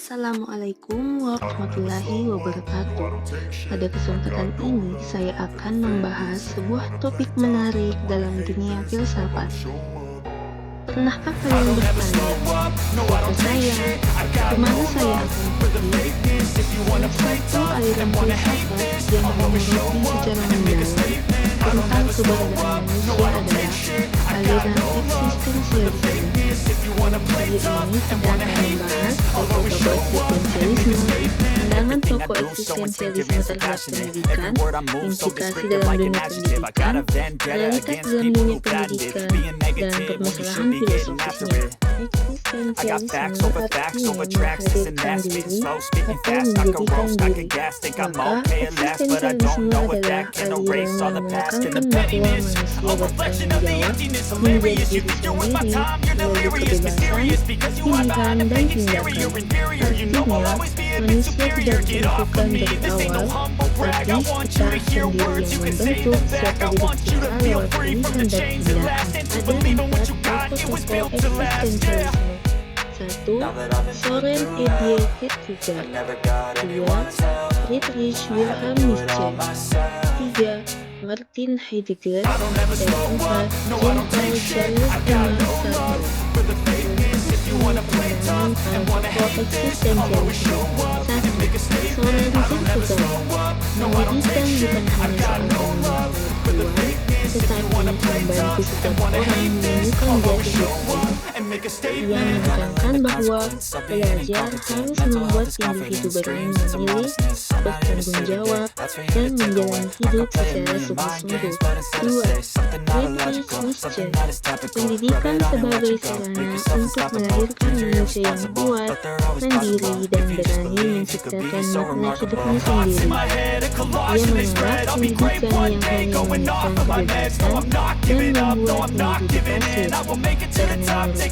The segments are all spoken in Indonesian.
Assalamualaikum warahmatullahi wabarakatuh. Pada kesempatan ini, saya akan membahas sebuah topik menarik dalam dunia filsafat. Pernahkah kalian bertanya, siapa saya? Kemana saya akan pergi? Salah satu aliran filsafat yang meneliti secara mendalam tentang keberadaan manusia adalah aliran eksistensialisme. Video ini kita akan membahas tokoh-tokoh eksistensialisme, pandangan tokoh eksistensialisme terhadap pendidikan, implikasi dalam dunia pendidikan, realitas dalam dunia pendidikan, dan permasalahan filosofisnya. Eksistensialisme artinya menghadirkan diri atau menjadikan diri. Maka eksistensialisme adalah aliran yang menekankan bahwa manusia bertanggung jawab menjadi diri sendiri melalui kebebasan, pilihan, dan tindakan. Artinya, manusia tidak ditentukan dari awal, tapi kita sendiri yang membentuk siapa diri kita lewat pilihan dan tindakan. Ada 4 tokoh eksistensialisme. 1. Soren Elie Kierkegaard. 2. Friedrich Wilhelm Nietzsche. 3. Martin Heidegger. Dan 4. Jean-Paul Charles Thomas Sartre. Pandangan para tokoh eksistensialisme. 1. Soren Kierkegaard. Pendidikan bukan hanya soal pengetahuan, tetapi membantu setiap orang menemukan jati diri. Ia menekankan bahwa belajar harus membuat individu berani memilih, bertanggung jawab, dan menjalani hidup secara sungguh-sungguh. 2. Friedrich Nietzsche. Pendidikan sebagai sarana untuk melahirkan manusia yang kuat, mandiri, dan berani menciptakan makna hidupnya sendiri. Ia menolak pendidikan yang hanya memberikan kebebasan dan membuat individu pasif,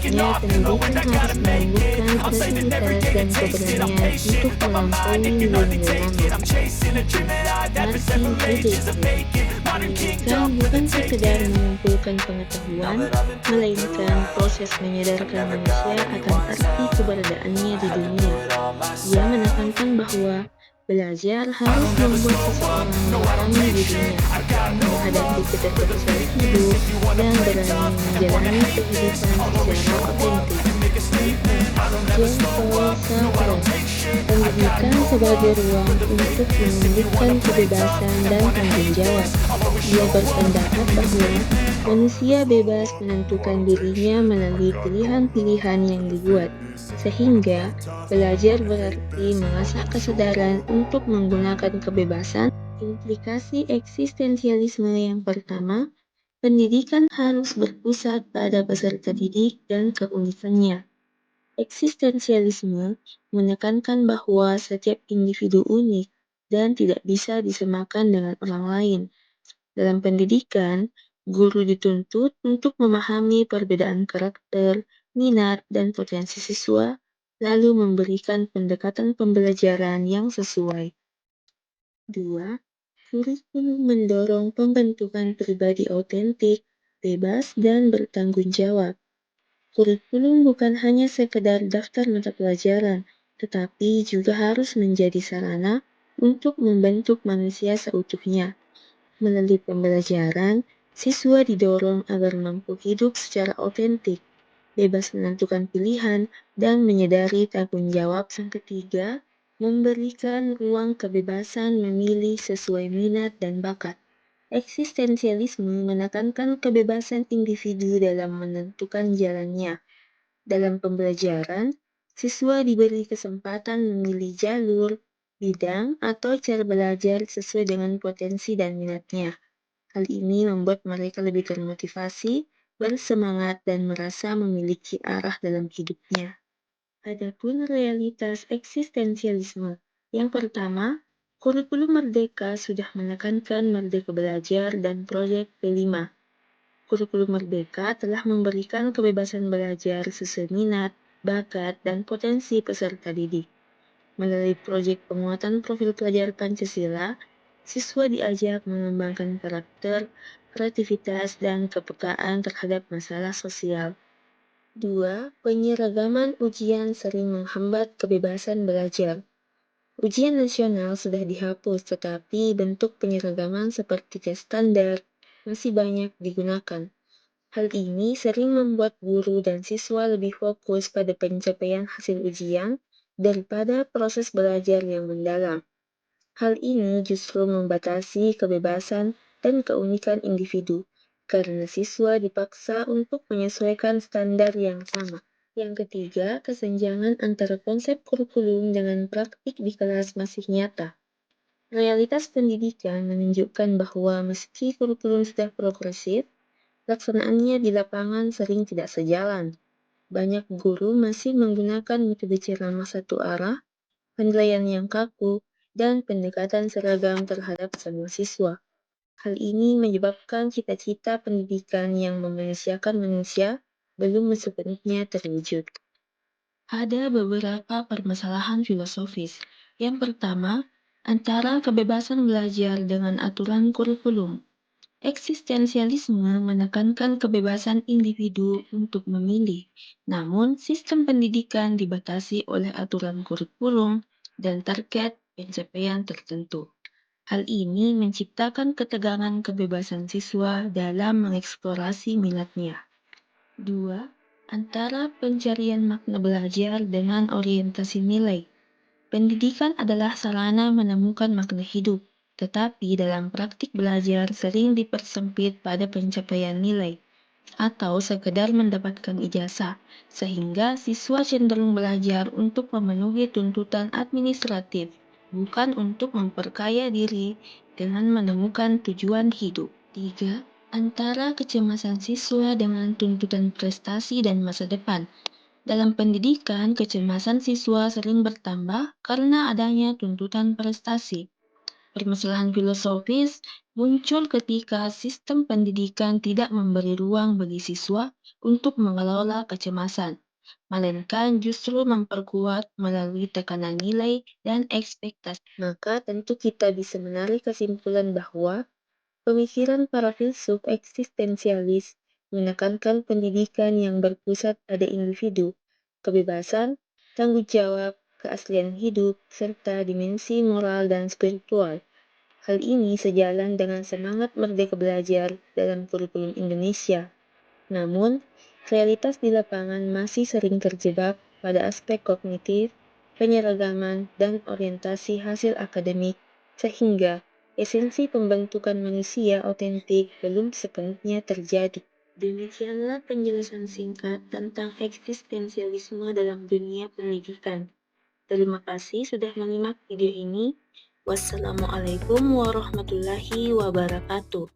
karena menurutnya pendidikan harus menumbuhkan kreativitas dan keberanian untuk melampaui lingkungan. Martin Heidegger. Pendidikan bukan sekedar mengumpulkan pengetahuan, melainkan proses menyadarkan manusia akan arti keberadaannya di dunia. Ia menekankan bahwa belajar harus membuat seseorang memahami dirinya, menghadapi keterbatasan hidup, dan berani menjalani kehidupan secara otentik. Jean-Paul Sartre. Pendidikan sebagai ruang untuk menumbuhkan kebebasan dan tanggung jawab. Ia berpendapat bahwa manusia bebas menentukan dirinya melalui pilihan-pilihan yang dibuat, sehingga belajar berarti mengasah kesadaran untuk menggunakan kebebasan. Implikasi eksistensialisme yang pertama, pendidikan harus berpusat pada peserta didik dan keunikannya. Eksistensialisme menekankan bahwa setiap individu unik dan tidak bisa disamakan dengan orang lain. Dalam pendidikan, guru dituntut untuk memahami perbedaan karakter, minat, dan potensi siswa, lalu memberikan pendekatan pembelajaran yang sesuai. 2. Kurikulum mendorong pembentukan pribadi otentik, bebas, dan bertanggung jawab. Kurikulum bukan hanya sekedar daftar mata pelajaran, tetapi juga harus menjadi sarana untuk membentuk manusia seutuhnya. Melalui pembelajaran, siswa didorong agar mampu hidup secara otentik, bebas menentukan pilihan, dan menyadari tanggung jawab. Yang ketiga, memberikan ruang kebebasan memilih sesuai minat dan bakat. Eksistensialisme menekankan kebebasan individu dalam menentukan jalannya. Dalam pembelajaran, siswa diberi kesempatan memilih jalur, bidang, atau cara belajar sesuai dengan potensi dan minatnya. Hal ini membuat mereka lebih termotivasi, bersemangat, dan merasa memiliki arah dalam hidupnya. Adapun realitas eksistensialisme. Yang pertama, kurikulum merdeka sudah menekankan merdeka belajar dan proyek P5. Kurikulum merdeka telah memberikan kebebasan belajar sesuai minat, bakat, dan potensi peserta didik. Melalui proyek penguatan profil pelajar Pancasila, siswa diajak mengembangkan karakter, kreativitas, dan kepekaan terhadap masalah sosial. 2. Penyeragaman ujian sering menghambat kebebasan belajar. Ujian nasional sudah dihapus, tetapi bentuk penyeragaman seperti tes standar masih banyak digunakan. Hal ini sering membuat guru dan siswa lebih fokus pada pencapaian hasil ujian daripada proses belajar yang mendalam. Hal ini justru membatasi kebebasan dan keunikan individu, karena siswa dipaksa untuk menyesuaikan standar yang sama. Yang ketiga, kesenjangan antara konsep kurikulum dengan praktik di kelas masih nyata. Realitas pendidikan menunjukkan bahwa meski kurikulum sudah progresif, laksanaannya di lapangan sering tidak sejalan. Banyak guru masih menggunakan metode ceramah satu arah, penilaian yang kaku, dan pendekatan seragam terhadap semua siswa. Hal ini menyebabkan cita-cita pendidikan yang memanusiakan manusia belum sepenuhnya terwujud. Ada beberapa permasalahan filosofis. Yang pertama, antara kebebasan belajar dengan aturan kurikulum. Eksistensialisme menekankan kebebasan individu untuk memilih, namun sistem pendidikan dibatasi oleh aturan kurikulum dan target pencapaian tertentu. Hal ini menciptakan ketegangan kebebasan siswa dalam mengeksplorasi minatnya. 2. Antara pencarian makna belajar dengan orientasi nilai. Pendidikan adalah sarana menemukan makna hidup, tetapi dalam praktik belajar sering dipersempit pada pencapaian nilai atau sekedar mendapatkan ijazah, sehingga siswa cenderung belajar untuk memenuhi tuntutan administratif, bukan untuk memperkaya diri dengan menemukan tujuan hidup. 3. Antara kecemasan siswa dengan tuntutan prestasi dan masa depan. Dalam pendidikan, kecemasan siswa sering bertambah karena adanya tuntutan prestasi. Permasalahan filosofis muncul ketika sistem pendidikan tidak memberi ruang bagi siswa untuk mengelola kecemasan, melainkan justru memperkuat melalui tekanan nilai dan ekspektasi. Maka tentu kita bisa menarik kesimpulan bahwa pemikiran para filsuf eksistensialis menekankan pendidikan yang berpusat pada individu, kebebasan, tanggung jawab, keaslian hidup, serta dimensi moral dan spiritual. Hal ini sejalan dengan semangat merdeka belajar dalam kurikulum Indonesia. Namun, realitas di lapangan masih sering terjebak pada aspek kognitif, penyeragaman, dan orientasi hasil akademik, sehingga esensi pembentukan manusia otentik belum sepenuhnya terjadi. Demikianlah penjelasan singkat tentang eksistensialisme dalam dunia pendidikan. Terima kasih sudah menyimak video ini. Wassalamualaikum warahmatullahi wabarakatuh.